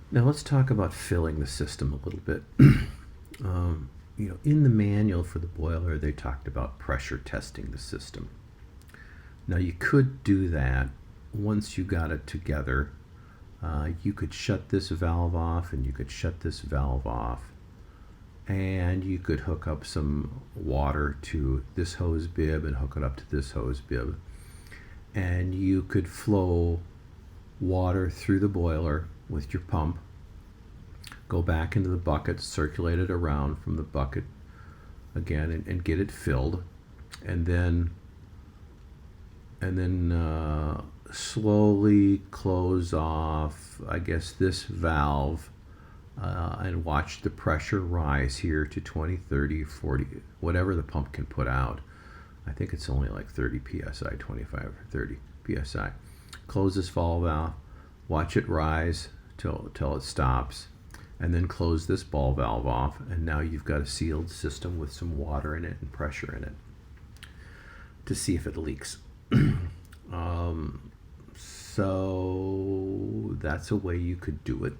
Now let's talk about filling the system a little bit. In the manual for the boiler, they talked about pressure testing the system. Now you could do that once you got it together. You could shut this valve off and you could shut this valve off, and you could hook up some water to this hose bib and hook it up to this hose bib, and you could flow water through the boiler with your pump, go back into the bucket, circulate it around from the bucket again, and get it filled, and then slowly close off, I guess, this valve, and watch the pressure rise here to 20, 30, 40, whatever the pump can put out. I think it's only like 30 psi, 25 or 30 psi. Close this valve out, watch it rise till it stops, and then close this ball valve off, and now you've got a sealed system with some water in it and pressure in it to see if it leaks. So that's a way you could do it.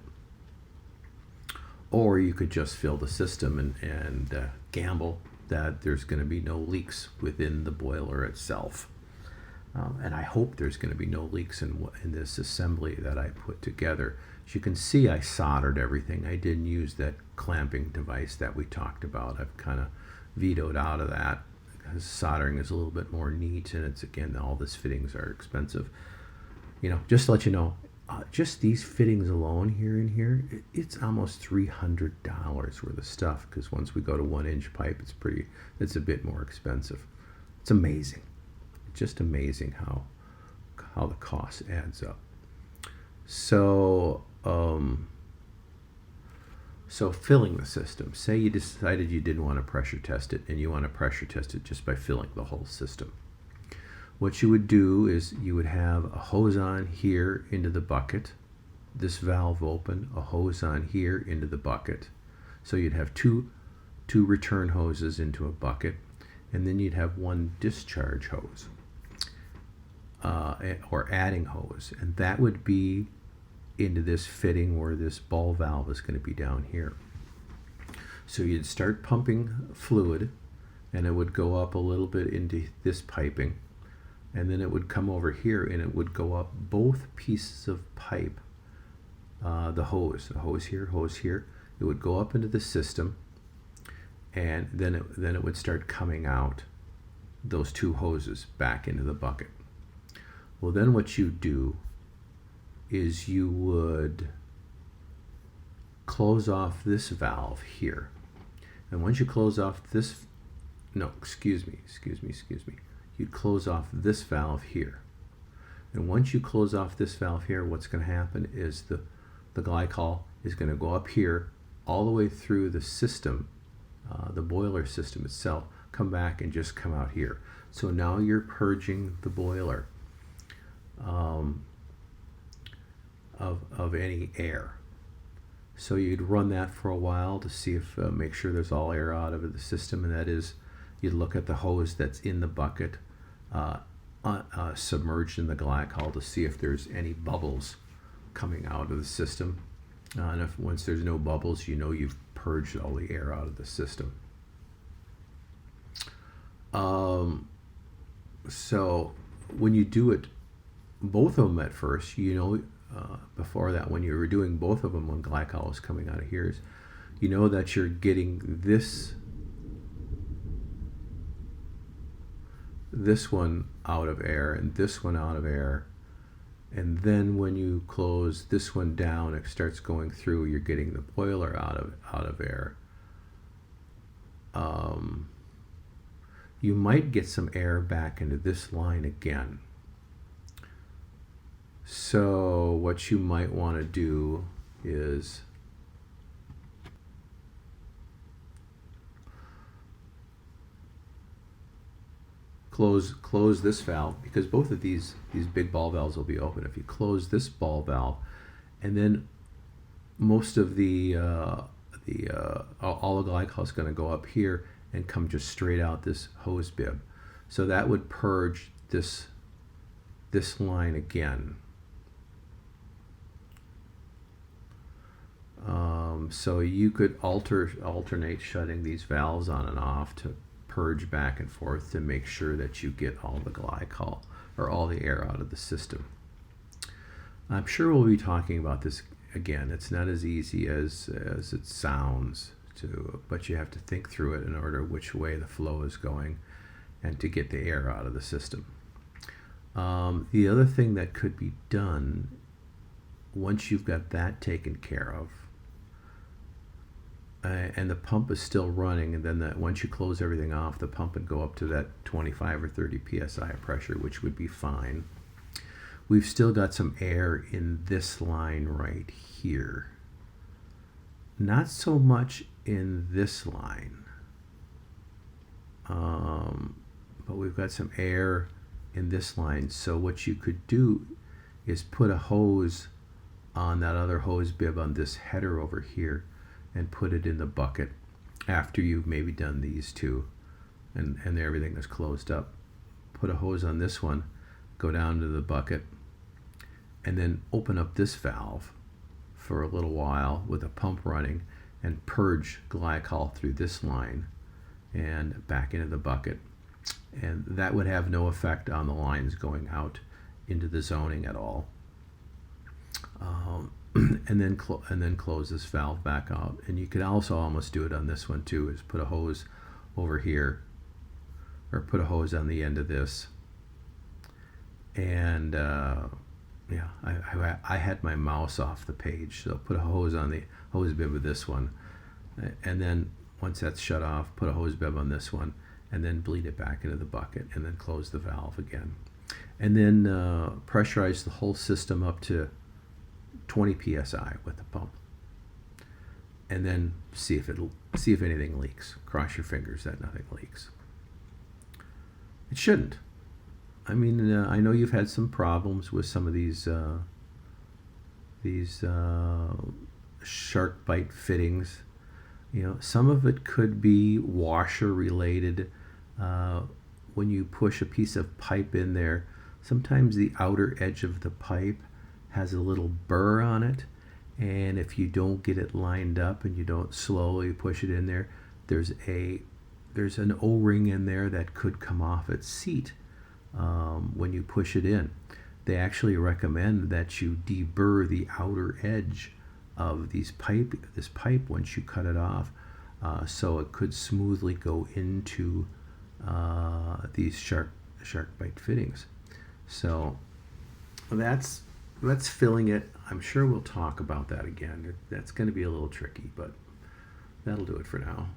Or you could just fill the system and gamble that there's going to be no leaks within the boiler itself. And I hope there's going to be no leaks in this assembly that I put together. As you can see, I soldered everything. I didn't use that clamping device that we talked about. I've kind of vetoed out of that because soldering is a little bit more neat, and it's, again, all these fittings are expensive. Just to let you know, just these fittings alone here and here, it's almost $300 worth of stuff, because once we go to 1-inch pipe, it's a bit more expensive. It's amazing. It's just amazing how the cost adds up. So filling the system. Say you decided you didn't want to pressure test it, and you want to pressure test it just by filling the whole system. What you would do is you would have a hose on here into the bucket, this valve open, a hose on here into the bucket. So you'd have two return hoses into a bucket, and then you'd have one discharge hose, or adding hose, and that would be into this fitting where this ball valve is going to be down here. So you'd start pumping fluid, and it would go up a little bit into this piping, and then it would come over here and it would go up both pieces of pipe, the hose here, it would go up into the system, and then it would start coming out, those two hoses, back into the bucket. Well, then what you do is you would close off this valve here, and once you close off this, no, excuse me, you'd close off this valve here. And once you close off this valve here, what's going to happen is the glycol is going to go up here all the way through the system, the boiler system itself, come back and just come out here. So now you're purging the boiler of any air. So you'd run that for a while to see if make sure there's all air out of the system, and that is, you'd look at the hose that's in the bucket, submerged in the glycol, to see if there's any bubbles coming out of the system. And once there's no bubbles, you've purged all the air out of the system. So when you do it, both of them at first, before that, when you were doing both of them, when glycol was coming out of here, that you're getting this one out of air and this one out of air, and then when you close this one down, it starts going through, you're getting the boiler out of air. You might get some air back into this line again. So what you might want to do is close this valve, because both of these big ball valves will be open. If you close this ball valve, and then most of all the glycol is going to go up here and come just straight out this hose bib. So that would purge this line again. So you could alternate shutting these valves on and off to purge back and forth to make sure that you get all the glycol or all the air out of the system. I'm sure we'll be talking about this again. It's not as easy as it sounds but you have to think through it in order which way the flow is going and to get the air out of the system. The other thing that could be done once you've got that taken care of, and the pump is still running, and then once you close everything off, the pump would go up to that 25 or 30 psi of pressure, which would be fine. We've still got some air in this line right here. Not so much in this line, but we've got some air in this line. So what you could do is put a hose on that other hose bib on this header over here and put it in the bucket after you've maybe done these two and everything is closed up. Put a hose on this one, go down to the bucket, and then open up this valve for a little while with a pump running and purge glycol through this line and back into the bucket. And that would have no effect on the lines going out into the zoning at all. And then close this valve back out. And you could also almost do it on this one too, is put a hose over here, or put a hose on the end of this. And yeah, I had my mouse off the page, so put a hose on the hose bib of this one, and then once that's shut off, put a hose bib on this one, and then bleed it back into the bucket, and then close the valve again, and then pressurize the whole system up to 20 psi with the pump, and then see if anything leaks. Cross your fingers that nothing leaks. It shouldn't. I mean, I know you've had some problems with some of these shark bite fittings. You know, some of it could be washer related. When you push a piece of pipe in there, sometimes the outer edge of the pipe has a little burr on it, and if you don't get it lined up and you don't slowly push it in there, there's an O-ring in there that could come off its seat. When you push it in, they actually recommend that you deburr the outer edge of this pipe once you cut it off, so it could smoothly go into these shark bite fittings. So that's filling it. I'm sure we'll talk about that again. That's going to be a little tricky, but that'll do it for now.